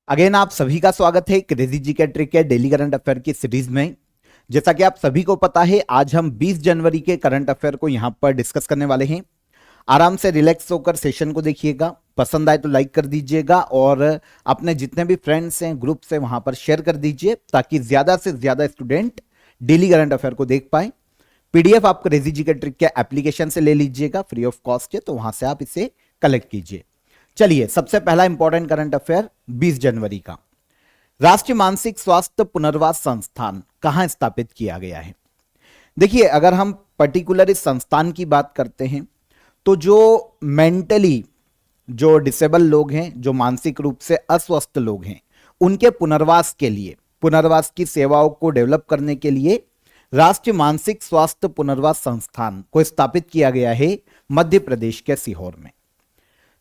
Again आप सभी का स्वागत है क्रेजी जी के ट्रिक के डेली करंट अफेयर की सीरीज में। जैसा कि आप सभी को पता है, आज हम 20 जनवरी के करंट अफेयर को यहां पर डिस्कस करने वाले हैं। आराम से रिलैक्स होकर सेशन को देखिएगा, पसंद आए तो लाइक कर दीजिएगा और अपने जितने भी फ्रेंड्स हैं ग्रुप से वहां पर शेयर कर दीजिए ताकि ज्यादा से ज्यादा स्टूडेंट डेली करंट अफेयर को देख पाए। पीडीएफ आप क्रेजी जी के ट्रिक के एप्लीकेशन से ले लीजिएगा, फ्री ऑफ कॉस्ट है, तो वहां से आप इसे कलेक्ट कीजिए। चलिए, सबसे पहला इंपॉर्टेंट करंट अफेयर 20 जनवरी का। राष्ट्रीय मानसिक स्वास्थ्य पुनर्वास संस्थान कहां स्थापित किया गया है? देखिए, अगर हम पर्टिकुलर इस संस्थान की बात करते हैं तो जो मेंटली जो डिसेबल लोग हैं, जो मानसिक रूप से अस्वस्थ लोग हैं, उनके पुनर्वास के लिए, पुनर्वास की सेवाओं को डेवलप करने के लिए राष्ट्रीय मानसिक स्वास्थ्य पुनर्वास संस्थान को स्थापित किया गया है मध्य प्रदेश के सीहोर में,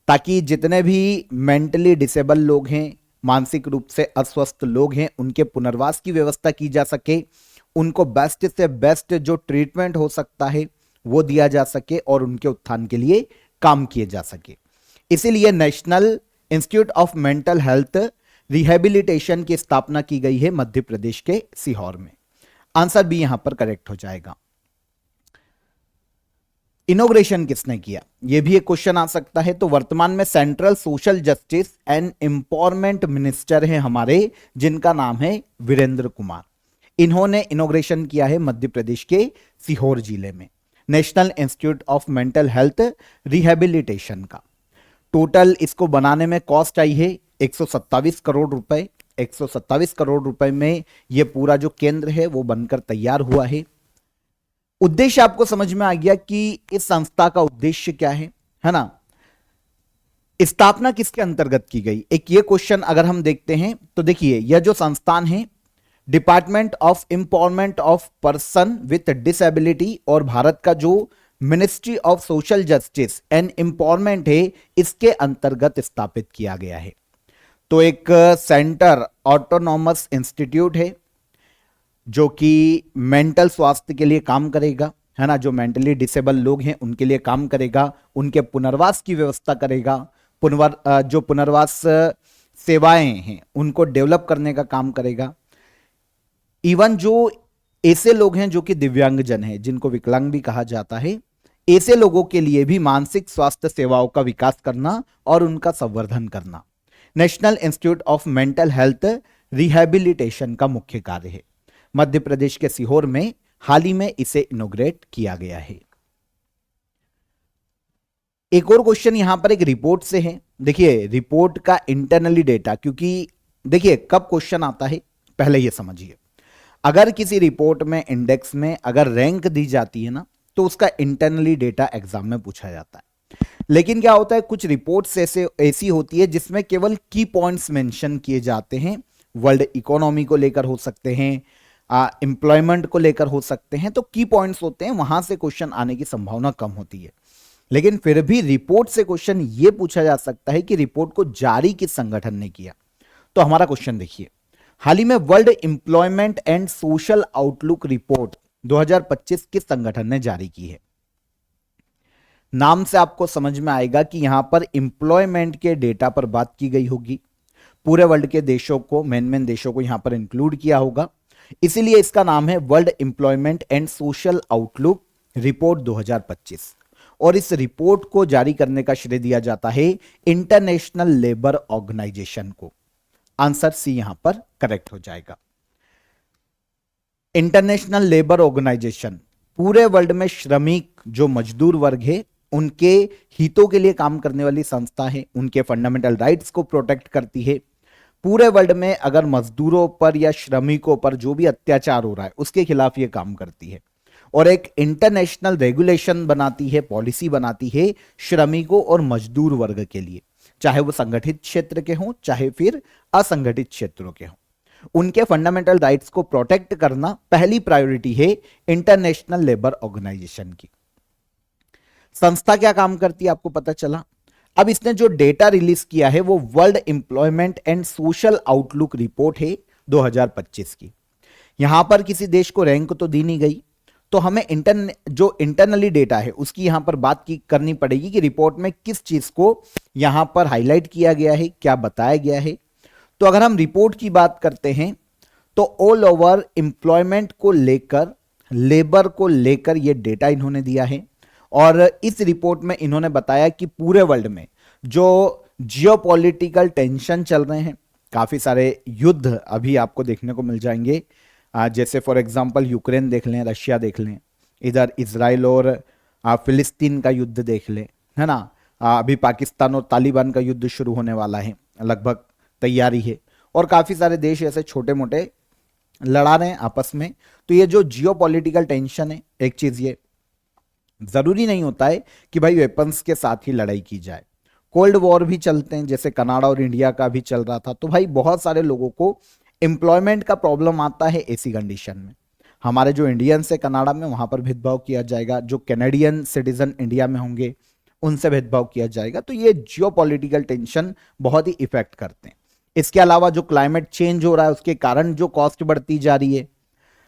ताकि जितने भी मेंटली डिसेबल लोग हैं, मानसिक रूप से अस्वस्थ लोग हैं, उनके पुनर्वास की व्यवस्था की जा सके, उनको बेस्ट से बेस्ट जो ट्रीटमेंट हो सकता है वो दिया जा सके और उनके उत्थान के लिए काम किए जा सके। इसीलिए national institute of mental health rehabilitation की स्थापना की गई है मध्य प्रदेश के सीहोर में। आंसर बी यहां पर करेक्ट हो जाएगा। इनोग्रेशन किसने किया, यह भी एक क्वेश्चन आ सकता है। तो वर्तमान में central social justice and empowerment minister हैं हमारे, जिनका नाम है वीरेंद्र कुमार। इन्होंने इनोग्रेशन किया है मध्य प्रदेश के सीहोर जिले में national institute of mental health rehabilitation का। टोटल इसको बनाने में कॉस्ट आई है 127 करोड़ रुपए। 127 करोड़ रुपए में यह पूरा जो केंद्र है वो बनकर तैयार हुआ है। उद्देश्य आपको समझ में आ गया कि इस संस्था का उद्देश्य क्या है ना। स्थापना किसके अंतर्गत की गई, एक ये क्वेश्चन अगर हम देखते हैं तो देखिए, यह जो संस्थान है department of empowerment of person with disability और भारत का जो ministry of social justice and empowerment है, इसके अंतर्गत स्थापित किया गया है। तो एक सेंटर ऑटोनॉमस इंस्टीट्यूट है जो कि मेंटल स्वास्थ्य के लिए काम करेगा, है ना। जो मेंटली डिसेबल लोग हैं उनके लिए काम करेगा, उनके पुनर्वास की व्यवस्था करेगा, जो पुनर्वास सेवाएं हैं उनको डेवलप करने का काम करेगा। इवन जो ऐसे लोग हैं जो कि दिव्यांगजन हैं, जिनको विकलांग भी कहा जाता है, ऐसे लोगों के लिए भी मानसिक स्वास्थ्य सेवाओं का विकास करना और उनका संवर्धन करना national institute of mental health rehabilitation का मुख्य कार्य है। मध्य प्रदेश के सीहोर में हाल ही में इसे इनोग्रेट किया गया है। एक और क्वेश्चन यहां पर एक रिपोर्ट से है। देखिए, रिपोर्ट का इंटरनली डेटा, क्योंकि देखिए कब क्वेश्चन आता है पहले ये समझिए। अगर किसी रिपोर्ट में, इंडेक्स में अगर रैंक दी जाती है ना, तो उसका इंटरनली डेटा एग्जाम में पूछा जाता है। लेकिन क्या होता है, कुछ रिपोर्ट्स ऐसी होती है जिसमें केवल की पॉइंट्स मेंशन किए जाते हैं। वर्ल्ड इकोनॉमी को लेकर हो सकते हैं, एम्प्लॉयमेंट को लेकर हो सकते हैं, तो की पॉइंट्स होते हैं, वहां से क्वेश्चन आने की संभावना कम होती है। लेकिन फिर भी रिपोर्ट से क्वेश्चन यह पूछा जा सकता है कि रिपोर्ट को जारी किस संगठन ने किया। तो हमारा क्वेश्चन देखिए, हाल ही में world employment and social outlook report 2025 किस संगठन ने जारी की है? नाम से आपको समझ में आएगा कि यहां पर एम्प्लॉयमेंट के डेटा पर बात की गई होगी। पूरे वर्ल्ड के देशों को, मेन देशों को यहां पर इंक्लूड किया होगा, इसीलिए इसका नाम है world employment and social outlook report 2025। और इस रिपोर्ट को जारी करने का श्रेय दिया जाता है इंटरनेशनल लेबर ऑर्गेनाइजेशन को। आंसर सी यहां पर करेक्ट हो जाएगा। इंटरनेशनल लेबर ऑर्गेनाइजेशन पूरे वर्ल्ड में श्रमिक, जो मजदूर वर्ग है, उनके हितों के लिए काम करने वाली संस्था है। उनके फंडामेंटल राइट्स को प्रोटेक्ट करती है। पूरे वर्ल्ड में अगर मजदूरों पर या श्रमिकों पर जो भी अत्याचार हो रहा है उसके खिलाफ ये काम करती है और एक इंटरनेशनल रेगुलेशन बनाती है, पॉलिसी बनाती है श्रमिकों और मजदूर वर्ग के लिए, चाहे वो संगठित क्षेत्र के हों चाहे फिर असंगठित क्षेत्रों के हों। उनके फंडामेंटल राइट्स को प्रोटेक्ट करना पहली प्रायोरिटी है इंटरनेशनल लेबर ऑर्गेनाइजेशन की। संस्था क्या काम करती है आपको पता चला। अब इसने जो डेटा रिलीज किया है वो world employment and social outlook report है 2025 की। यहां पर किसी देश को रैंक तो दी नहीं गई, तो हमें जो इंटरनली डेटा है उसकी यहां पर बात करनी पड़ेगी कि रिपोर्ट में किस चीज को यहां पर हाईलाइट किया गया है, क्या बताया गया है। तो अगर हम रिपोर्ट की बात करते हैं तो ऑल ओवर एम्प्लॉयमेंट को लेकर, लेबर को लेकर ये डेटा इन्होंने दिया है। और इस रिपोर्ट में इन्होंने बताया कि पूरे वर्ल्ड में जो जियोपॉलिटिकल टेंशन चल रहे हैं, काफी सारे युद्ध अभी आपको देखने को मिल जाएंगे, जैसे फॉर एग्जांपल यूक्रेन देख लें, रशिया देख लें, इधर इजराइल और फिलिस्तीन का युद्ध देख लें, है ना। अभी पाकिस्तान और तालिबान का युद्ध शुरू होने वाला है, लगभग तैयारी है। और काफी सारे देश ऐसे छोटे मोटे लड़ा रहे हैं आपस में। तो ये जो जियोपॉलिटिकल टेंशन है, एक चीज ये, जरूरी नहीं होता है कि भाई वेपन्स के साथ ही लड़ाई की जाए। कोल्ड वॉर भी चलते हैं, जैसे कनाडा और इंडिया का भी चल रहा था। तो भाई बहुत सारे लोगों को एम्प्लॉयमेंट का प्रॉब्लम आता है ऐसी कंडीशन में। हमारे जो इंडियंस है कनाडा में, वहां पर भेदभाव किया जाएगा, जो कैनेडियन सिटीजन इंडिया में होंगे उनसे भेदभाव किया जाएगा। तो ये जियोपॉलिटिकल टेंशन बहुत ही इफेक्ट करते हैं। इसके अलावा जो क्लाइमेट चेंज हो रहा है उसके कारण जो कॉस्ट बढ़ती जा रही है,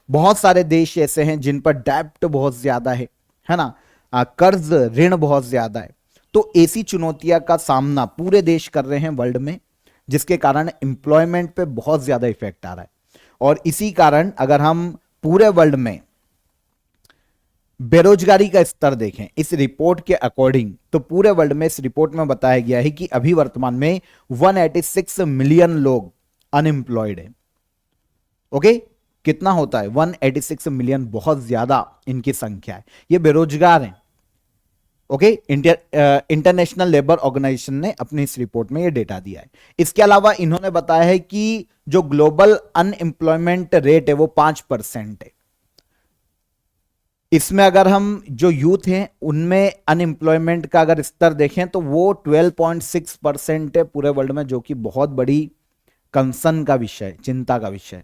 बहुत सारे देश ऐसे हैं जिन पर डेप्ट बहुत ज्यादा है ना, कर्ज ऋण बहुत ज्यादा है। तो ऐसी चुनौतियां का सामना पूरे देश कर रहे हैं वर्ल्ड में, जिसके कारण एम्प्लॉयमेंट पे बहुत ज्यादा इफेक्ट आ रहा है। और इसी कारण अगर हम पूरे वर्ल्ड में बेरोजगारी का स्तर देखें इस रिपोर्ट के अकॉर्डिंग, तो पूरे वर्ल्ड में इस रिपोर्ट में बताया गया है कि अभी वर्तमान में 186 मिलियन लोग अनएम्प्लॉयड है। ओके, कितना होता है 186 मिलियन, बहुत ज्यादा इनकी संख्या है, ये बेरोजगार हैं। ओके, इंटरनेशनल लेबर ऑर्गेनाइजेशन ने अपनी इस रिपोर्ट में ये डेटा दिया है। इसके अलावा इन्होंने बताया है कि जो ग्लोबल अनएम्प्लॉयमेंट रेट है वो 5% है। इसमें अगर हम जो यूथ हैं उनमें अनएम्प्लॉयमेंट का अगर स्तर देखें तो वो 12.6% है पूरे वर्ल्ड में, जो कि बहुत बड़ी कंसर्न का विषय, चिंता का विषय।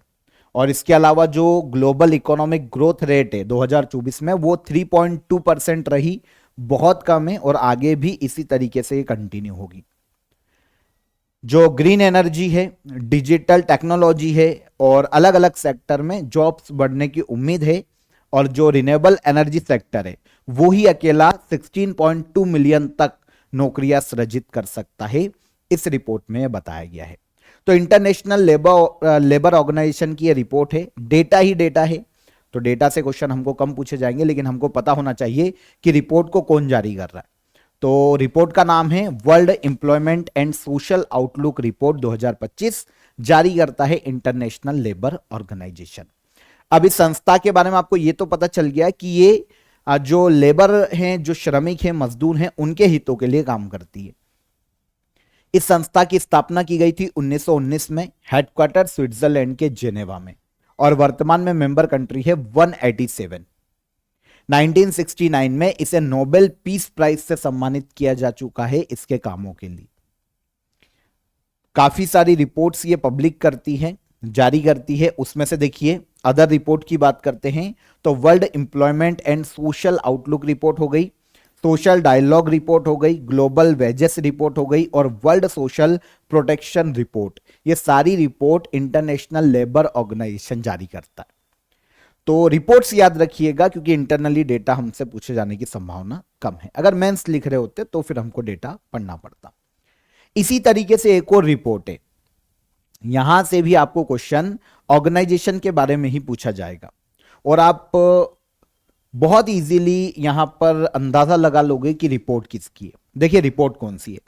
और इसके अलावा जो ग्लोबल इकोनॉमिक ग्रोथ रेट है 2024 में वो 3.2% रही, बहुत कम है, और आगे भी इसी तरीके से ये कंटिन्यू होगी। जो ग्रीन एनर्जी है, डिजिटल टेक्नोलॉजी है, और अलग अलग सेक्टर में जॉब्स बढ़ने की उम्मीद है। और जो रिन्यूएबल एनर्जी सेक्टर है वो ही अकेला 16.2 मिलियन तक नौकरियां सृजित कर सकता है, इस रिपोर्ट में बताया गया है। तो इंटरनेशनल लेबर ऑर्गेनाइजेशन की ये रिपोर्ट है, डेटा ही डेटा है। तो डेटा से क्वेश्चन हमको कम पूछे जाएंगे, लेकिन हमको पता होना चाहिए कि रिपोर्ट को कौन जारी कर रहा है। तो रिपोर्ट का नाम है world employment and social outlook report 2025, जारी करता है इंटरनेशनल लेबर ऑर्गेनाइजेशन। अब इस संस्था के बारे में आपको ये तो पता चल गया कि ये जो लेबर हैं, जो श्रमिक हैं, मजदूर हैं, उनके हितों के लिए काम करती है। इस संस्था की स्थापना की गई थी 1919 में, हेडक्वार्टर स्विट्जरलैंड के जेनेवा में, और वर्तमान में मेंबर कंट्री है 187। 1969 में इसे नोबेल पीस प्राइज से सम्मानित किया जा चुका है इसके कामों के लिए। काफी सारी रिपोर्ट्स ये पब्लिक करती है, जारी करती है। उसमें से देखिए अदर रिपोर्ट की बात करते हैं तो world employment and social outlook report हो गई, सोशल डायलॉग रिपोर्ट हो गई, ग्लोबल वेजेस रिपोर्ट हो गई, और वर्ल्ड सोशल प्रोटेक्शन रिपोर्ट। ये सारी रिपोर्ट इंटरनेशनल लेबर ऑर्गेनाइजेशन जारी करता है। तो रिपोर्ट्स याद रखिएगा, क्योंकि इंटरनली डेटा हमसे पूछे जाने की संभावना कम है। अगर मेंस लिख रहे होते तो फिर हमको डेटा पढ़ना पड़ता। इसी तरीके से एक और रिपोर्ट है, यहां से भी आपको क्वेश्चन ऑर्गेनाइजेशन के बारे में ही पूछा जाएगा, और आप बहुत इजीली यहां पर अंदाजा लगा लोगे कि रिपोर्ट किसकी है। देखिए रिपोर्ट कौन सी है,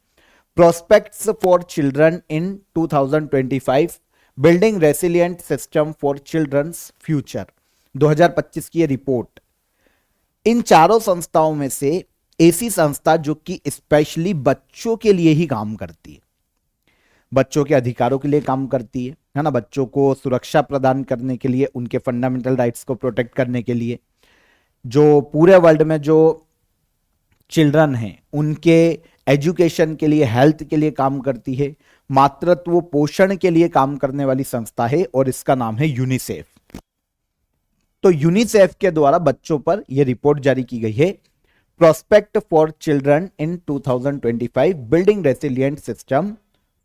prospects for children in 2025 building resilient system for children's future 2025 की ये रिपोर्ट। इन चारों संस्थाओं में से ऐसी संस्था जो कि स्पेशली बच्चों के लिए ही काम करती है, बच्चों के अधिकारों के लिए काम करती है ना, बच्चों को सुरक्षा प्रदान करने के लिए, उनके फंडामेंटल राइट्स को प्रोटेक्ट करने के लिए, जो पूरे वर्ल्ड में जो चिल्ड्रन हैं उनके एजुकेशन के लिए, हेल्थ के लिए काम करती है, मातृत्व पोषण के लिए काम करने वाली संस्था है, और इसका नाम है यूनिसेफ। तो यूनिसेफ के द्वारा बच्चों पर यह रिपोर्ट जारी की गई है, prospect for children in 2025 building resilient system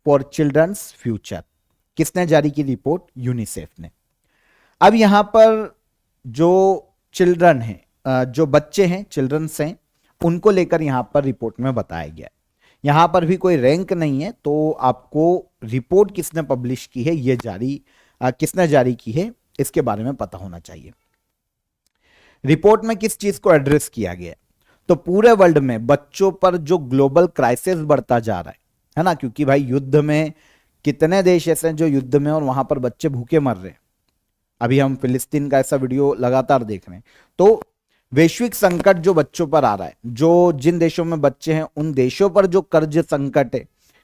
for children's future. किसने जारी की रिपोर्ट? यूनिसेफ ने। अब यहां पर जो चिल्ड्रन हैं, जो बच्चे हैं, चिल्ड्रंस हैं, उनको लेकर यहां पर रिपोर्ट में बताया गया है। यहां पर भी कोई रैंक नहीं है, तो आपको रिपोर्ट किसने पब्लिश की है, ये किसने जारी की है, इसके बारे में पता होना चाहिए। रिपोर्ट में किस चीज को एड्रेस किया गया है, तो पूरे वर्ल्ड में बच्चों पर जो ग्लोबल क्राइसिस बढ़ता जा रहा है ना, क्योंकि भाई युद्ध में कितने देश ऐसे हैं जो युद्ध में और वहां पर बच्चे भूखे मर रहे हैं। अभी हम फिलिस्तीन का ऐसा वीडियो लगातार देख रहे हैं। तो वैश्विक संकट जो बच्चों पर आ रहा है, जो जिन देशों में बच्चे हैं उन देशों पर जो कर्ज संकट है,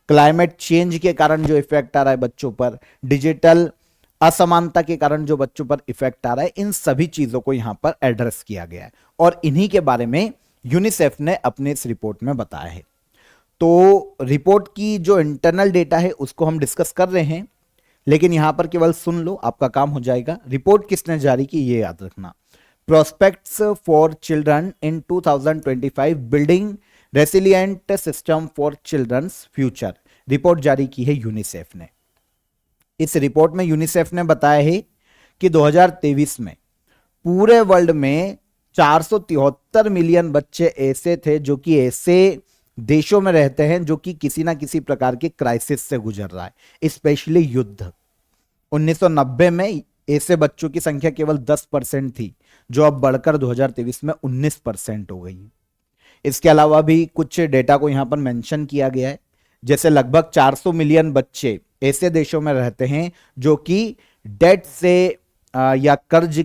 क्लाइमेट चेंज के कारण जो इफेक्ट आ रहा है बच्चों पर, डिजिटल असमानता के कारण जो बच्चों पर इफेक्ट आ रहा है, इन सभी चीजों को यहां पर एड्रेस किया गया है और इन्हीं के बारे में यूनिसेफ ने अपने इस रिपोर्ट में बताया है। तो रिपोर्ट की जो इंटरनल डेटा है उसको हम डिस्कस कर रहे हैं, लेकिन यहां पर केवल सुन लो, आपका काम हो जाएगा। रिपोर्ट किसने जारी की ये याद रखना, prospects for children in 2025 building resilient system for children's future, report जारी की है यूनिसेफ ने। इस रिपोर्ट में यूनिसेफ ने बताया है कि 2023 में पूरे वर्ल्ड में 473 मिलियन बच्चे ऐसे थे जो कि ऐसे देशों में रहते हैं जो कि किसी ना किसी प्रकार के क्राइसिस से गुजर रहा है, स्पेशली युद्ध। 1990 में ऐसे बच्चों की संख्या केवल 10% थी, जो अब बढ़कर 2023 में 19% हो गई। इसके अलावा भी कुछ डेटा को यहां पर मेंशन किया गया है, जैसे लगभग 400 मिलियन बच्चे ऐसे देशों में रहते हैं जो कि डेट से या कर्ज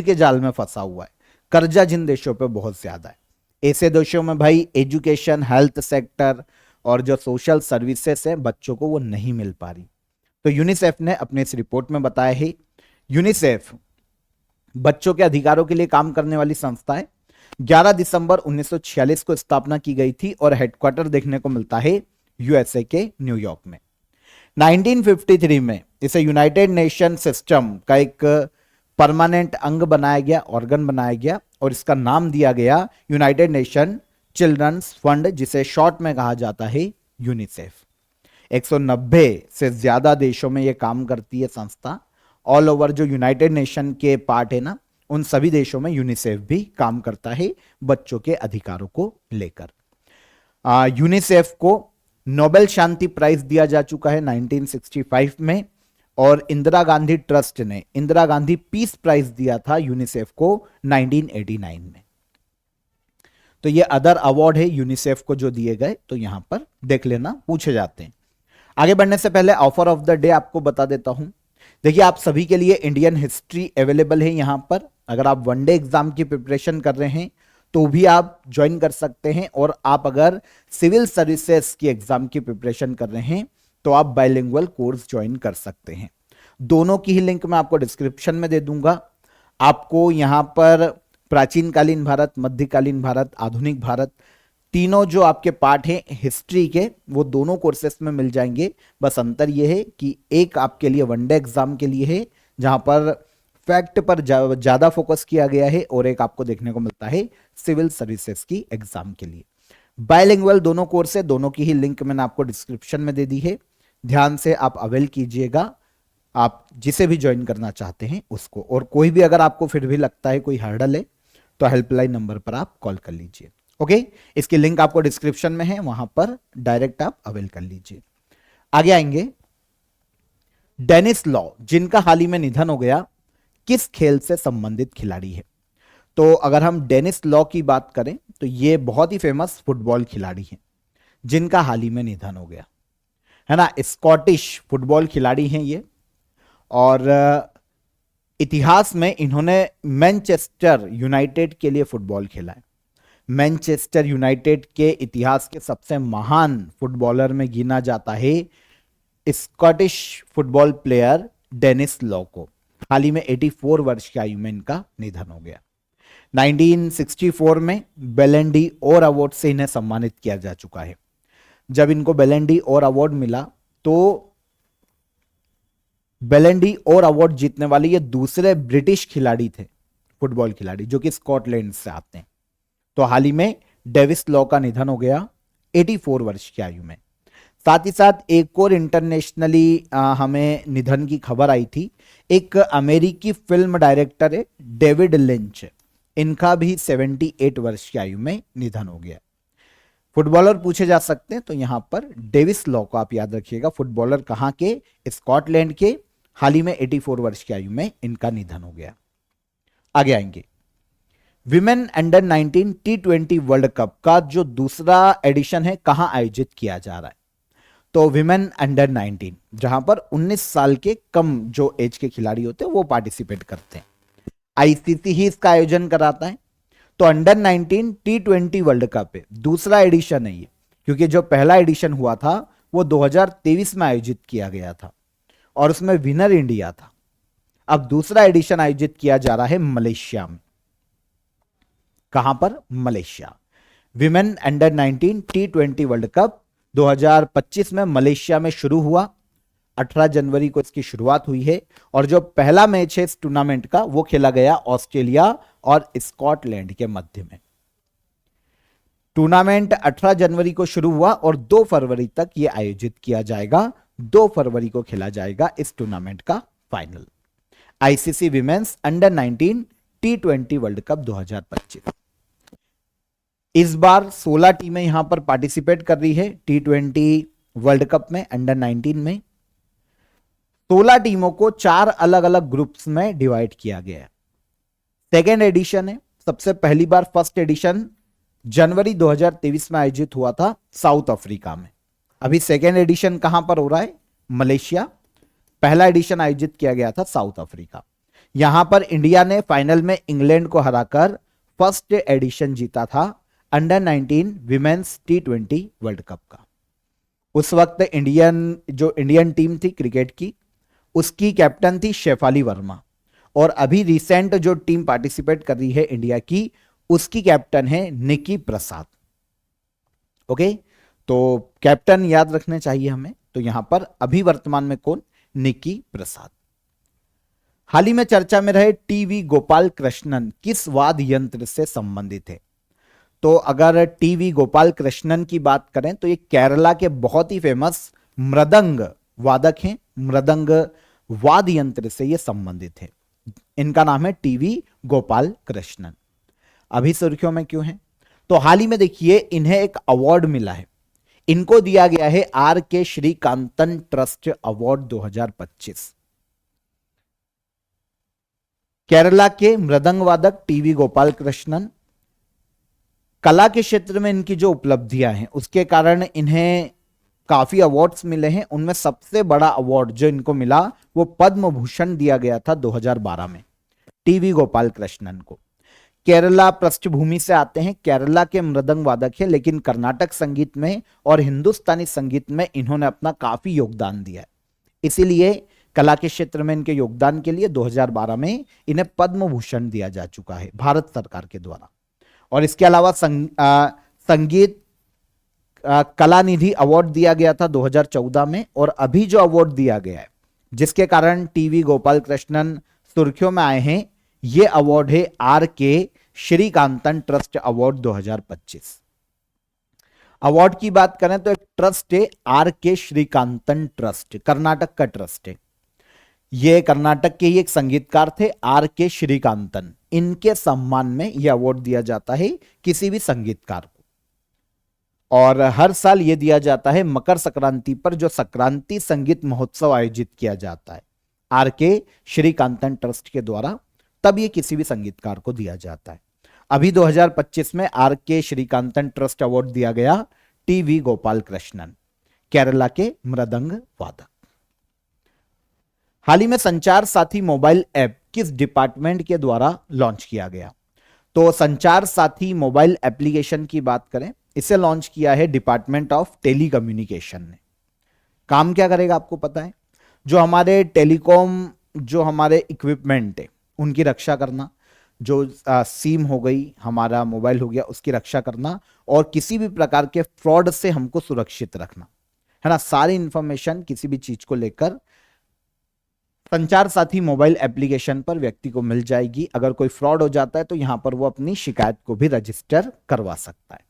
के जाल में फंसा हुआ है। कर्जा जिन देशों पे बहुत ज्यादा है, ऐसे देशों में भाई एजुकेशन, हेल्थ सेक्टर और जो सोशल सर्विसेज है बच्चों को वो नहीं मिल पा रही। तो यूनिसेफ ने अपने इस रिपोर्ट में बताया है। यूनिसेफ बच्चों के अधिकारों के लिए काम करने वाली संस्था है। 11 दिसंबर 1946 को स्थापना की गई थी और हेडक्वार्टर देखने को मिलता है यूएसए के न्यूयॉर्क में। 1953 में इसे यूनाइटेड नेशन सिस्टम का एक परमानेंट अंग बनाया गया, ऑर्गन बनाया गया और इसका नाम दिया गया यूनाइटेड नेशन चिल्ड्रंस फंड, जिसे शॉर्ट में कहा जाता है यूनिसेफ। 190 से ज्यादा देशों में यह काम करती है संस्था। ऑल ओवर जो यूनाइटेड नेशन के पार्ट है ना, उन सभी देशों में यूनिसेफ भी काम करता है बच्चों के अधिकारों को लेकर। यूनिसेफ को नोबेल शांति प्राइज दिया जा चुका है 1965 में, और इंदिरा गांधी ट्रस्ट ने इंदिरा गांधी पीस प्राइज दिया था यूनिसेफ को 1989 में। तो ये अदर अवार्ड है यूनिसेफ को जो दिए गए, तो यहां पर देख लेना, पूछे जाते हैं। आगे बढ़ने से पहले ऑफर ऑफ द डे आपको बता देता हूं। देखिए, आप सभी के लिए इंडियन हिस्ट्री अवेलेबल है यहां पर। अगर आप वनडे एग्जाम की प्रिपरेशन कर रहे हैं तो भी आप ज्वाइन कर सकते हैं, और आप अगर सिविल सर्विसेज की एग्जाम की प्रिपरेशन कर रहे हैं तो आप बाइलिंगुअल कोर्स ज्वाइन कर सकते हैं। दोनों की ही लिंक मैं आपको डिस्क्रिप्शन में दे दूंगा। आपको यहां पर प्राचीन कालीन भारत, मध्यकालीन भारत, आधुनिक भारत, तीनों जो आपके पार्ट हैं हिस्ट्री के, वो दोनों कोर्सेस में मिल जाएंगे। बस अंतर यह है कि एक आपके लिए वनडे एग्जाम के लिए है जहां पर फैक्ट पर ज्यादा फोकस किया गया है, और एक आपको देखने को मिलता है सिविल सर्विसेज की एग्जाम के लिए। बाइलिंगुअल दोनों कोर्स है, दोनों की ही लिंक मैंने आपको डिस्क्रिप्शन में दे दी है। ध्यान से आप अवेल कीजिएगा, आप जिसे भी ज्वाइन करना चाहते हैं उसको। और कोई भी अगर आपको फिर भी लगता है कोई हर्डल है तो हेल्पलाइन नंबर पर आप कॉल कर लीजिए। ओके, इसकी लिंक आपको डिस्क्रिप्शन में है, वहां पर डायरेक्ट आप अवेल कर लीजिए। आगे आएंगे, डेनिस लॉ, जिनका हाल ही में निधन हो गया, किस खेल से संबंधित खिलाड़ी है? तो अगर हम डेनिस लॉ की बात करें तो ये बहुत ही फेमस फुटबॉल खिलाड़ी हैं जिनका हाल ही में निधन हो गया, है ना। स्कॉटिश फुटबॉल खिलाड़ी हैं ये, और इतिहास में इन्होंने मैनचेस्टर यूनाइटेड के लिए फुटबॉल खेला है। मैनचेस्टर यूनाइटेड के इतिहास के सबसे महान फुटबॉलर में गिना जाता है Scottish football player Dennis Law को। हाल ही में 84 वर्ष की आयु में इनका निधन हो गया। 1964 में बेलन डी ओर अवार्ड से इन्हें सम्मानित किया जा चुका है। जब इनको बेलन डी ओर अवार्ड मिला तो बेलन डी ओर अवार्ड जीतने वाले ये दूसरे ब्रिटिश खिलाड़ी थे, फुटबॉल खिलाड़ी, जो कि स्कॉटलैंड से आते हैं। तो हाल ही में डेविस लॉ का निधन हो गया 84 वर्ष की आयु में। साथ ही साथ एक और इंटरनेशनली हमें निधन की खबर आई थी। एक अमेरिकी फिल्म डायरेक्टर है डेविड लिंच, इनका भी 78 वर्ष की आयु में निधन हो गया। फुटबॉलर पूछे जा सकते हैं तो यहां पर डेविस लॉ को आप याद रखिएगा। फुटबॉलर कहां के? स्कॉटलैंड के। हाल ही में 84 वर्ष की आयु में इनका निधन हो गया। आगे आएंगे, women under 19 T20 world cup का जो दूसरा एडिशन है कहां आयोजित किया जा रहा है? तो विमेन अंडर 19, जहां पर 19 साल के कम जो एज के खिलाड़ी होते हैं वो पार्टिसिपेट करते हैं। आईसीसी ही इसका आयोजन कराता है। तो अंडर 19 T20 वर्ल्ड कप है, दूसरा एडिशन है ये, क्योंकि जो पहला एडिशन हुआ था वो 2023 में आयोजित किया गया था और उसमें विनर इंडिया था। अब दूसरा एडिशन आयोजित किया जा रहा है मलेशिया में। कहां पर? Malaysia. Women under 19 T20 world cup 2025 में मलेशिया में शुरू हुआ। 18 जनवरी को इसकी शुरुआत हुई है और जो पहला मैच है इस टूर्नामेंट का वो खेला गया ऑस्ट्रेलिया और स्कॉटलैंड के मध्य में। टूर्नामेंट 18 जनवरी को शुरू हुआ और 2 फरवरी तक यह आयोजित किया जाएगा। 2 फरवरी को खेला जाएगा इस टूर्नामेंट का final. ICC women's under 19 T20 world cup 2025। इस बार 16 टीमें यहां पर पार्टिसिपेट कर रही है T20 वर्ल्ड कप में अंडर 19 में। 16 टीमों को 4 अलग अलग ग्रुप्स में डिवाइड किया गया है। सेकेंड एडिशन है, सबसे पहली बार फर्स्ट एडिशन जनवरी 2023 में आयोजित हुआ था साउथ अफ्रीका में। अभी सेकेंड एडिशन कहां पर हो रहा है? मलेशिया। पहला एडिशन आयोजित किया गया था साउथ अफ्रीका। यहां पर इंडिया ने फाइनल में इंग्लैंड को हराकर फर्स्ट एडिशन जीता था under 19 women's T20 world cup का। उस वक्त इंडियन टीम थी क्रिकेट की, उसकी कैप्टन थी शेफाली वर्मा, और अभी रिसेंट जो टीम पार्टिसिपेट कर रही है इंडिया की, उसकी कैप्टन है निकी प्रसाद। ओके, तो कैप्टन याद रखने चाहिए हमें। तो यहां पर अभी वर्तमान में कौन? निकी प्रसाद। हाल ही में चर्चा में रहे टीवी गोपाल कृष्णन किस वाद्य यंत्र से संबंधित है? तो अगर टीवी गोपाल कृष्णन की बात करें तो ये केरला के बहुत ही फेमस मृदंग वादक हैं। मृदंग वाद्य यंत्र से ये संबंधित है। इनका नाम है टीवी गोपाल कृष्णन। अभी सुर्खियों में क्यों है? तो हाल ही में देखिए इन्हें एक अवार्ड मिला है। इनको दिया गया है R.K. Srikantan trust award 2025। Kerala के मृदंग वादक टीवी गोपाल कृष्णन, कला के क्षेत्र में इनकी जो उपलब्धियां हैं उसके कारण इन्हें काफी अवार्ड्स मिले हैं। उनमें सबसे बड़ा अवार्ड जो इनको मिला वो पद्म भूषण दिया गया था 2012 में टीवी गोपाल कृष्णन को। केरला पृष्ठभूमि से आते हैं, केरला के मृदंग वादक हैं, लेकिन कर्नाटक संगीत में और हिंदुस्तानी संगीत में इन्होंने अपना काफी योगदान दिया है। इसीलिए कला के क्षेत्र में इनके योगदान के लिए 2012 में इन्हें पद्म भूषण दिया जा चुका है भारत सरकार के द्वारा। और इसके अलावा संगीत कला निधि अवार्ड दिया गया था 2014 में, और अभी जो अवार्ड दिया गया है जिसके कारण टीवी गोपाल कृष्णन सुर्खियों में आए हैं, यह अवार्ड है R.K. Srikantan trust award 2025। Award की बात करें तो एक ट्रस्ट है R.K. श्रीकांतन ट्रस्ट, कर्नाटक का ट्रस्ट है। ये कर्नाटक के ही एक संगीतकार थे R.K. श्रीकांतन, इनके सम्मान में यह अवार्ड दिया जाता है किसी भी संगीतकार को। और हर साल यह दिया जाता है मकर संक्रांति पर, जो संक्रांति संगीत महोत्सव आयोजित किया जाता है R.K. श्रीकांतन ट्रस्ट के द्वारा, तब ये किसी भी संगीतकार को दिया जाता है। अभी 2025 में R.K. श्रीकांतन ट्रस्ट अवार्ड दिया गया टीवी गोपाल कृष्णन, केरला के मृदंग वादक। हाल ही में संचार साथी मोबाइल ऐप किस डिपार्टमेंट के द्वारा लॉन्च किया गया? तो संचार साथी मोबाइल एप्लीकेशन की बात करें, इसे लॉन्च किया है डिपार्टमेंट ऑफ टेलीकम्युनिकेशन ने। काम क्या करेगा आपको पता है? जो हमारे टेलीकॉम जो हमारे इक्विपमेंट है उनकी रक्षा करना, जो सिम हो गई, हमारा मोबाइल हो गया, उसकी रक्षा करना, और किसी भी प्रकार के फ्रॉड से हमको सुरक्षित रखना, है ना। सारी इंफॉर्मेशन किसी भी चीज को लेकर संचार साथी मोबाइल एप्लीकेशन पर व्यक्ति को मिल जाएगी। अगर कोई फ्रॉड हो जाता है तो यहां पर वो अपनी शिकायत को भी रजिस्टर करवा सकता है।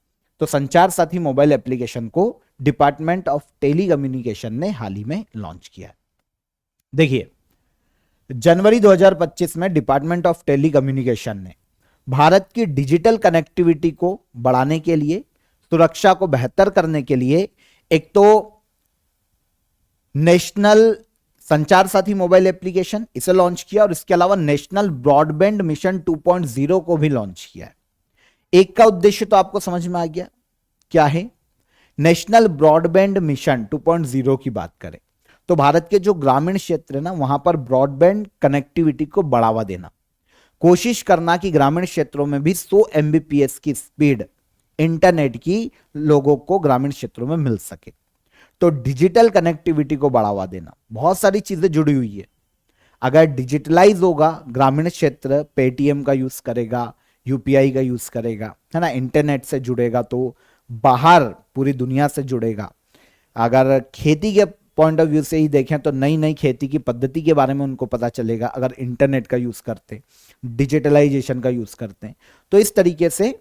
तो संचार साथी मोबाइल एप्लीकेशन को डिपार्टमेंट ऑफ टेलीकम्युनिकेशन ने हाल ही में लॉन्च किया है। देखिए, जनवरी 2025 में डिपार्टमेंट ऑफ टेलीकम्युनिकेशन ने भारत की डिजिटल कनेक्टिविटी को बढ़ाने के लिए सुरक्षा को बेहतर करने के लिए एक तो नेशनल संचार साथी मोबाइल एप्लीकेशन इसे लॉन्च किया और इसके अलावा नेशनल ब्रॉडबैंड मिशन 2.0 को भी लॉन्च किया है। एक का उद्देश्य तो आपको समझ में आ गया क्या है। नेशनल ब्रॉडबैंड मिशन 2.0 की बात करें तो भारत के जो ग्रामीण क्षेत्र है ना, वहां पर ब्रॉडबैंड कनेक्टिविटी को बढ़ावा देना, कोशिश करना कि ग्रामीण क्षेत्रों में भी 100 MBPS की स्पीड इंटरनेट की लोगों को ग्रामीण क्षेत्रों में मिल सके। तो डिजिटल कनेक्टिविटी को बढ़ावा देना, बहुत सारी चीजें जुड़ी हुई है। अगर डिजिटलाइज होगा ग्रामीण क्षेत्र, पेटीएम का यूज करेगा, यूपीआई का यूज करेगा, है ना, इंटरनेट से जुड़ेगा तो बाहर पूरी दुनिया से जुड़ेगा। अगर खेती के पॉइंट ऑफ व्यू से ही देखें तो नई नई खेती की पद्धति के बारे में उनको पता चलेगा अगर इंटरनेट का यूज करते, डिजिटलाइजेशन का यूज करते हैं। तो इस तरीके से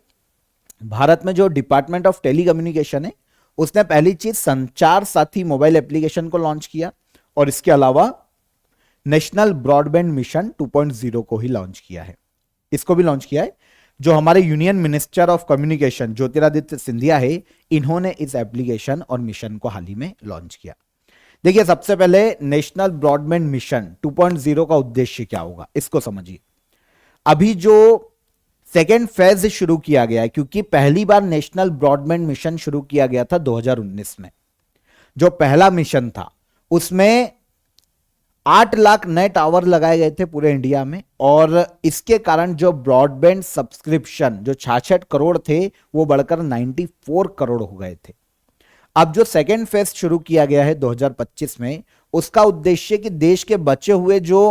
भारत में जो डिपार्टमेंट ऑफ टेलीकम्युनिकेशन है उसने पहली चीज संचार साथी मोबाइल एप्लीकेशन को लॉन्च किया और इसके अलावा नेशनल ब्रॉडबैंड मिशन 2.0 को ही लॉन्च किया है। इसको भी लॉन्च किया है जो हमारे union minister of communication Jyotiraditya Scindia है, इन्होंने इस एप्लीकेशन और मिशन को हाल ही में लॉन्च किया। देखिए, सबसे पहले नेशनल ब्रॉडबैंड मिशन 2.0 का उद्देश्य क्या होगा इसको समझिए। अभी जो सेकेंड फेज शुरू किया गया है, क्योंकि पहली बार नेशनल ब्रॉडबैंड मिशन शुरू किया गया था 2019 में। जो पहला मिशन था उसमें 8 लाख नए टावर लगाए गए थे पूरे इंडिया में और इसके कारण जो ब्रॉडबैंड सब्सक्रिप्शन जो 66 करोड़ थे वो बढ़कर 94 करोड़ हो गए थे। अब जो सेकेंड फेज शुरू किया गया है 2025 में, उसका उद्देश्य कि देश के बचे हुए जो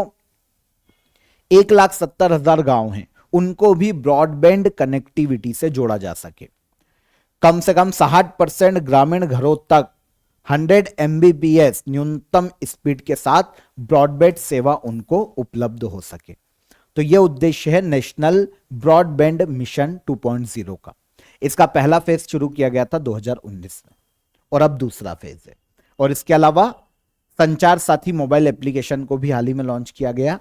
1,70,000 गांव हैं उनको भी ब्रॉडबैंड कनेक्टिविटी से जोड़ा जा सके। कम से कम 60% ग्रामीण घरों तक 100 MBPS न्यूनतम स्पीड के साथ ब्रॉडबैंड सेवा उनको उपलब्ध हो सके। तो यह उद्देश्य है नेशनल ब्रॉडबैंड मिशन 2.0 का। इसका पहला फेज शुरू किया गया था 2019 में और अब दूसरा फेज है। और इसके अलावा संचार साथी मोबाइल एप्लीकेशन को भी हाल ही में लॉन्च किया गया,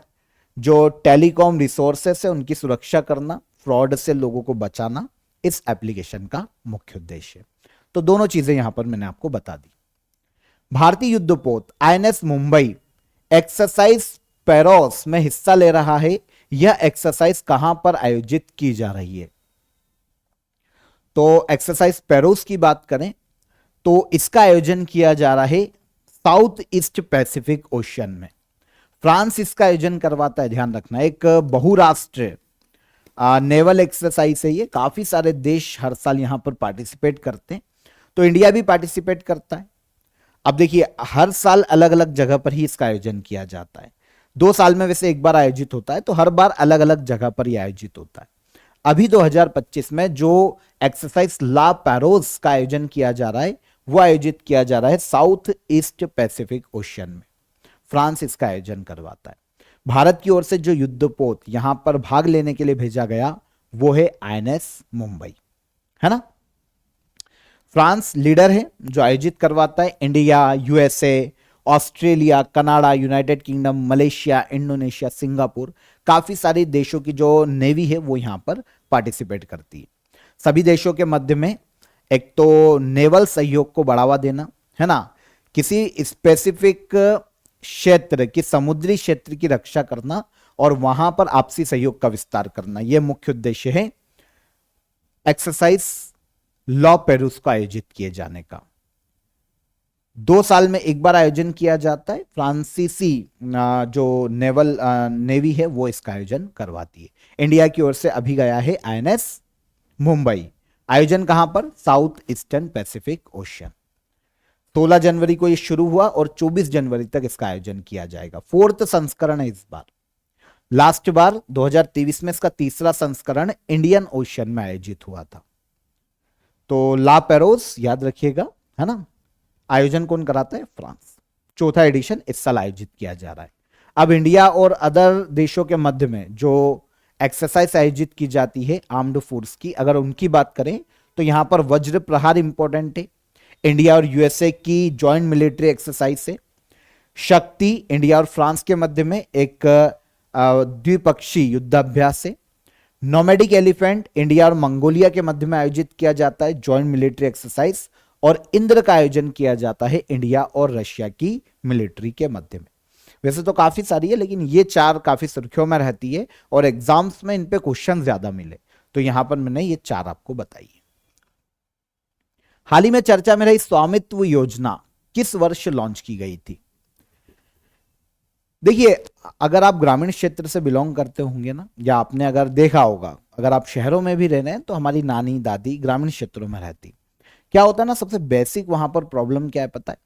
जो टेलीकॉम रिसोर्सेस है उनकी सुरक्षा करना, फ्रॉड से लोगों को बचाना, इस एप्लीकेशन का मुख्य उद्देश्य है। तो दोनों चीजें यहां पर मैंने आपको बता दी। भारतीय युद्धपोत INS मुंबई एक्सरसाइज पेरोस में हिस्सा ले रहा है। यह एक्सरसाइज कहां पर आयोजित की जा रही है? तो एक्सरसाइज पेरोस की बात करें तो इसका आयोजन किया जा रहा है साउथ ईस्ट पैसिफिक ओशियन में। फ्रांस इसका आयोजन करवाता है, ध्यान रखना। एक बहुराष्ट्रीय नेवल एक्सरसाइज है ये। काफी सारे देश हर साल यहां पर पार्टिसिपेट करते हैं, तो इंडिया भी पार्टिसिपेट करता है। अब देखिए, हर साल अलग अलग जगह पर ही इसका आयोजन किया जाता है। 2 साल में वैसे एक बार आयोजित होता है, तो हर बार अलग अलग जगह पर ही आयोजित होता है। अभी 2025 में जो एक्सरसाइज ला पैरोस का आयोजन किया जा रहा है वो आयोजित किया जा रहा है साउथ ईस्ट पैसिफिक ओशियन में। फ्रांस इसका आयोजन करवाता है। भारत की ओर से जो युद्धपोत यहां पर भाग लेने के लिए भेजा गया वो है INS मुंबई, है ना। फ्रांस लीडर है जो आयोजित करवाता है। India, USA, Australia, Canada, United kingdom, Malaysia, Indonesia, Singapore, काफी सारे देशों की जो नेवी है वो यहां पर पार्टिसिपेट करती है। सभी देशों के मध्य में एक तो नेवल सहयोग को बढ़ावा देना, है ना, किसी स्पेसिफिक क्षेत्र की, समुद्री क्षेत्र की रक्षा करना और वहां पर आपसी सहयोग का विस्तार करना, यह मुख्य उद्देश्य है एक्सरसाइज लॉ पेरूस को आयोजित किए जाने का। 2 साल में एक बार आयोजन किया जाता है। फ्रांसीसी जो नेवी है वो इसका आयोजन करवाती है। इंडिया की ओर से अभी गया है INS मुंबई। आयोजन कहां पर? South eastern Pacific ocean. 16 जनवरी को ये शुरू हुआ और 24 जनवरी तक इसका आयोजन किया जाएगा। 4th संस्करण है इस बार। लास्ट बार 2023 में इसका 3रा संस्करण इंडियन ओशियन में आयोजित हुआ था। तो ला पेरोस याद रखिएगा, है ना। आयोजन कौन कराता है? फ्रांस। 4था एडिशन इस साल आयोजित किया जा रहा है। अब इंडिया और अदर देशों के मध्य में जो एक्सरसाइज आयोजित की जाती है आर्म्ड फोर्स की, अगर उनकी बात करें तो यहां पर वज्र प्रहार इंपॉर्टेंट है। इंडिया और USA की जॉइंट मिलिट्री एक्सरसाइज है। शक्ति इंडिया और फ्रांस के मध्य में एक द्विपक्षीय युद्धाभ्यास है। नोमैडिक एलिफेंट इंडिया और मंगोलिया के मध्य में आयोजित किया जाता है जॉइंट मिलिट्री एक्सरसाइज, और इंद्र का आयोजन किया जाता है इंडिया और रशिया की मिलिट्री के मध्य में। वैसे तो काफी सारी है, लेकिन ये चार काफी सुर्खियों में रहती है और एग्जाम्स में इन पे क्वेश्चन ज्यादा मिले, तो यहां पर मैंने ये चार आपको बताई है। हाल ही में चर्चा में रही स्वामित्व योजना किस वर्ष लॉन्च की गई थी? देखिए, अगर आप ग्रामीण क्षेत्र से बिलोंग करते होंगे ना, या आपने अगर देखा होगा, अगर आप शहरों में भी रह रहे हैं तो हमारी नानी दादी ग्रामीण क्षेत्रों में रहती, क्या होता है ना, सबसे बेसिक वहां पर प्रॉब्लम क्या है पता है?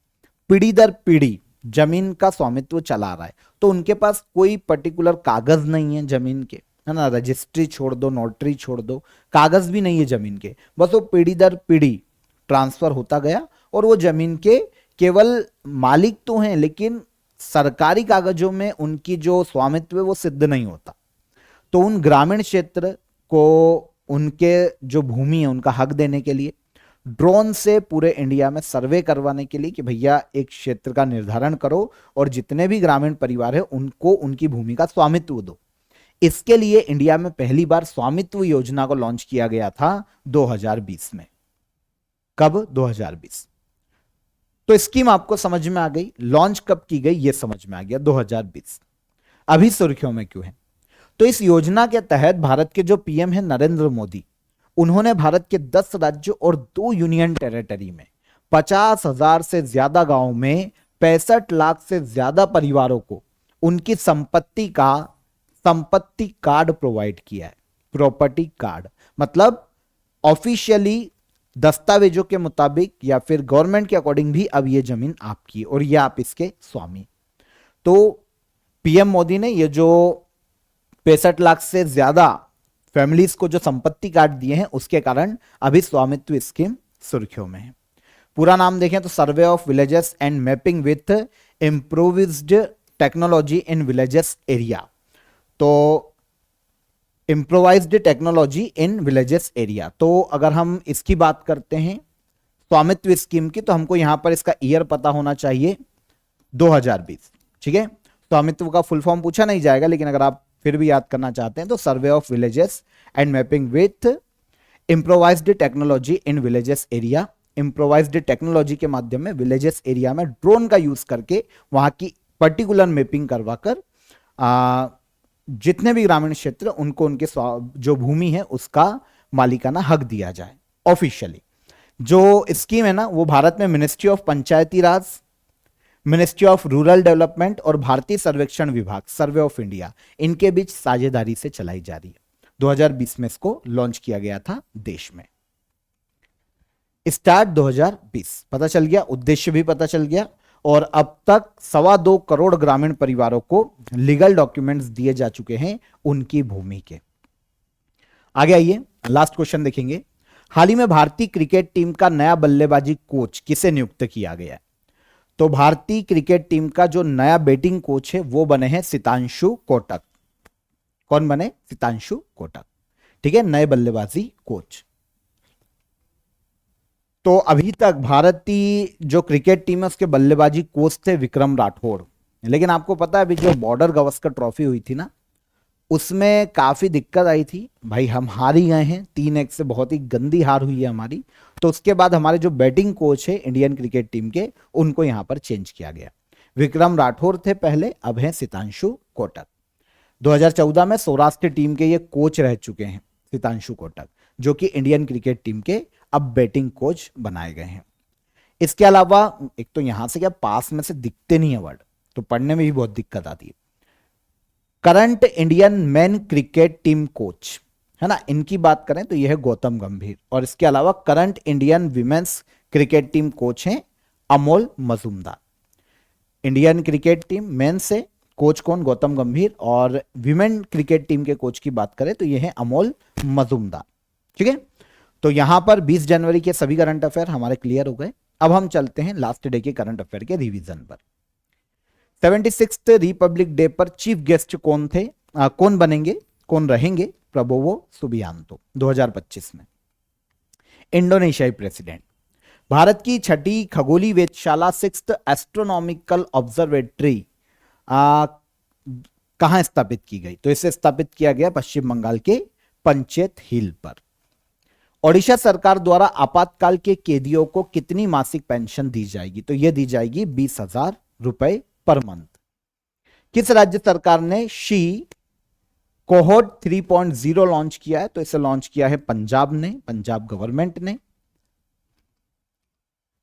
पीढ़ी दर पीढ़ी जमीन का स्वामित्व चला रहा है, तो उनके पास कोई पर्टिकुलर कागज नहीं है जमीन के, है ना, रजिस्ट्री छोड़ दो, नोटरी छोड़ दो, कागज भी नहीं है जमीन के, बस वो पीढ़ी दर पीढ़ी ट्रांसफर होता गया, और वो जमीन के केवल मालिक तो हैं, लेकिन सरकारी कागजों में उनकी जो स्वामित्व है वो सिद्ध नहीं होता। तो उन ग्रामीण क्षेत्र को उनके जो भूमि है उनका हक देने के लिए ड्रोन से पूरे इंडिया में सर्वे करवाने के लिए कि भैया एक क्षेत्र का निर्धारण करो और जितने भी ग्रामीण परिवार है उनको उनकी भूमि का स्वामित्व दो, इसके लिए इंडिया में पहली बार स्वामित्व योजना को लॉन्च किया गया था 2020 में। कब? 2020। तो स्कीम आपको समझ में आ गई, लॉन्च कब की गई ये समझ में आ गया, 2020। अभी सुर्खियों में क्यों है? तो इस योजना के तहत भारत के जो पीएम है नरेंद्र मोदी, उन्होंने भारत के 10 राज्यों और 2 यूनियन टेरिटरी में 50,000 से ज्यादा गांवों में 65 लाख से ज्यादा परिवारों को उनकी संपत्ति कार्ड प्रोवाइड किया है। प्रॉपर्टी कार्ड मतलब ऑफिशियली दस्तावेजों के मुताबिक या फिर गवर्नमेंट के अकॉर्डिंग भी अब ये जमीन आपकी और ये आप इसके स्वामी। तो पीएम मोदी ने ये जो 65 लाख से ज्यादा फैमिलीज को जो संपत्ति कार्ड दिए हैं उसके कारण अभी स्वामित्व स्कीम सुर्खियों में है। पूरा नाम देखें तो survey of villages and mapping with improved technology in villages area. तो improvised technology in villages area. तो अगर हम इसकी बात करते हैं स्वामित्व स्कीम की, तो हमको यहां पर इसका ईयर पता होना चाहिए 2020। ठीक है, स्वामित्व का फुल फॉर्म पूछा नहीं जाएगा, लेकिन अगर आप फिर भी याद करना चाहते हैं तो survey of villages and mapping with improvised technology in villages area. Improvised technology के माध्यम में विलेजेस एरिया में ड्रोन का यूज करके वहां की पर्टिकुलर मैपिंग करवाकर जितने भी ग्रामीण क्षेत्र उनको उनके जो भूमि है उसका मालिकाना हक दिया जाए ऑफिशियली। जो स्कीम है ना वो भारत में ministry of Panchayati Raj, ministry of rural development और भारतीय सर्वेक्षण विभाग सर्वे ऑफ इंडिया इनके बीच साझेदारी से चलाई जा रही है। 2020 में इसको लॉन्च किया गया था देश में। स्टार्ट 2020 पता चल गया, उद्देश्य भी पता चल गया, और अब तक 2.25 करोड़ ग्रामीण परिवारों को लीगल डॉक्यूमेंट्स दिए जा चुके हैं उनकी भूमि के। आगे आइए, लास्ट क्वेश्चन देखेंगे। हाल ही में भारतीय क्रिकेट टीम का नया बल्लेबाजी कोच किसे नियुक्त किया गया है? तो भारतीय क्रिकेट टीम का जो नया बैटिंग कोच है वो बने हैं सितांशु कोटक। कौन बने? सितांशु कोटक। ठीक है, नए बल्लेबाजी कोच। तो अभी तक भारतीय जो क्रिकेट टीम है उसके बल्लेबाजी कोच थे विक्रम राठौड़, लेकिन आपको पता है अभी जो बॉर्डर गावस्कर ट्रॉफी हुई थी ना उसमें काफी दिक्कत आई थी भाई, हम हार ही गए हैं 3-1 से, बहुत ही गंदी हार हुई है हमारी। तो उसके बाद हमारे जो बैटिंग कोच है इंडियन क्रिकेट टीम के उनको यहां पर चेंज किया गया। विक्रम राठौड़ थे पहले, अब हैं सितांशु कोटक। 2014 में सौराष्ट्र टीम के ये कोच रह चुके हैं सितांशु कोटक, जो कि इंडियन क्रिकेट टीम के अब बैटिंग कोच बनाए गए हैं। इसके अलावा एक तो यहां से क्या पास में से दिखते नहीं है वर्ड, तो पढ़ने में भी बहुत दिक्कत आती है। Current Indian main cricket team coach है ना, इनकी बात करें तो यह है गौतम गंभीर, और इसके अलावा current Indian women's cricket team coach हैं Amol Majumdar. Indian cricket team men से कोच कौन? गौतम गंभीर, और विमेन क्रिकेट टीम के कोच की बात करें तो यह है अमोल मजूमदार। ठीक है, तो यहां पर 20 जनवरी के सभी करंट अफेयर हमारे क्लियर हो गए। अब हम चलते हैं लास्ट डे के करंट अफेयर के रिवीजन पर। 76th रिपब्लिक डे पर चीफ गेस्ट कौन थे, कौन बनेंगे, कौन रहेंगे? प्रबोवो सुबियांतो 2025 में। इंडोनेशियाई प्रेसिडेंट। भारत की छठी खगोलीय वेधशाला 6th एस्ट्रोनॉमिकल ऑब्जर्वेटरी कहां स्थापित की गई? तो इसे स्थापित किया गया पश्चिम बंगाल के पंचेत हिल पर। ओडिशा सरकार द्वारा आपातकाल के कैदियों को कितनी मासिक पेंशन दी जाएगी? तो यह दी जाएगी 20,000 रुपए पर मंथ। किस राज्य सरकार ने शी कोहोर्ट 3.0 लॉन्च किया है? तो इसे लॉन्च किया है पंजाब ने, पंजाब गवर्नमेंट ने।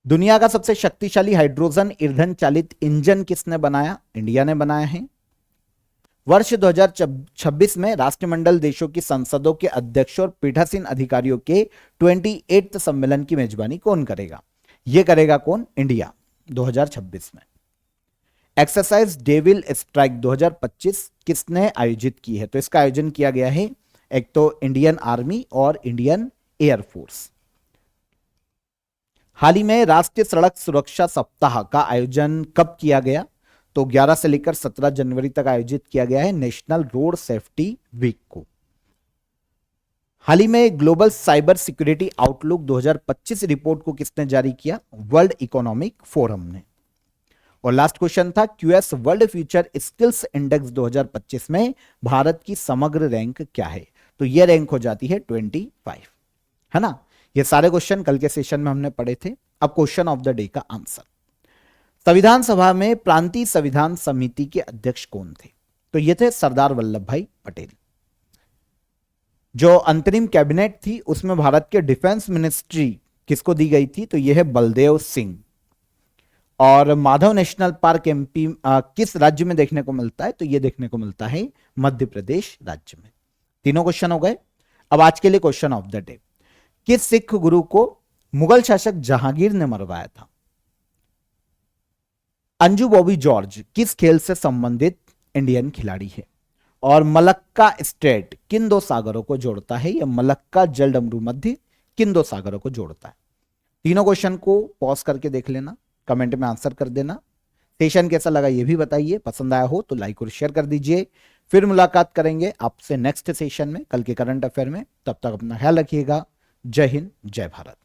दुनिया का सबसे शक्तिशाली हाइड्रोजन ईंधन चालित इंजन किसने बनाया? इंडिया ने बनाया है। वर्ष 2026 में राष्ट्रमंडल देशों की संसदों के अध्यक्ष और पीठासीन अधिकारियों के 28वें सम्मेलन की मेजबानी कौन करेगा? यह करेगा कौन? इंडिया 2026 में। एक्सरसाइज डेविल स्ट्राइक 2025 किसने आयोजित की है? तो इसका आयोजन किया गया है एक तो इंडियन आर्मी और इंडियन एयरफोर्स। हाल ही में राष्ट्रीय सड़क सुरक्षा सप्ताह का आयोजन कब किया गया? तो 11 से लेकर 17 जनवरी तक आयोजित किया गया है नेशनल रोड सेफ्टी वीक को। हाल ही में global cyber security outlook 2025 report को किसने जारी किया? वर्ल्ड इकोनॉमिक फोरम ने। और लास्ट क्वेश्चन था QS world future skills index 2025 में भारत की समग्र रैंक क्या है? तो यह रैंक हो जाती है 25, है ना। ये सारे क्वेश्चन कल के सेशन में हमने पढ़े थे। अब क्वेश्चन ऑफ द डे का आंसर। संविधान सभा में प्रांतीय संविधान समिति के अध्यक्ष कौन थे? तो ये थे सरदार वल्लभ भाई पटेल। जो अंतरिम कैबिनेट थी उसमें भारत के डिफेंस मिनिस्ट्री किसको दी गई थी? तो यह है बलदेव सिंह। और माधव नेशनल पार्क एमपी किस राज्य में देखने को मिलता है? तो यह देखने को मिलता है मध्य प्रदेश राज्य में। तीनों क्वेश्चन हो गए। अब आज के लिए क्वेश्चन ऑफ द डे। किस सिख गुरु को मुगल शासक जहांगीर ने मरवाया था? अंजू बॉबी जॉर्ज किस खेल से संबंधित इंडियन खिलाड़ी है? और मलक्का स्ट्रेट किन दो सागरों को जोड़ता है? यह मलक्का जलडमरू मध्य किन दो सागरों को जोड़ता है? तीनों क्वेश्चन को पॉज करके देख लेना, कमेंट में आंसर कर देना। सेशन कैसा लगा ये भी बताइए। पसंद आया हो तो लाइक और शेयर कर दीजिए। फिर मुलाकात करेंगे आपसे नेक्स्ट सेशन में, कल के करंट अफेयर में। तब तक अपना ख्याल रखिएगा। जय हिंद, जय भारत।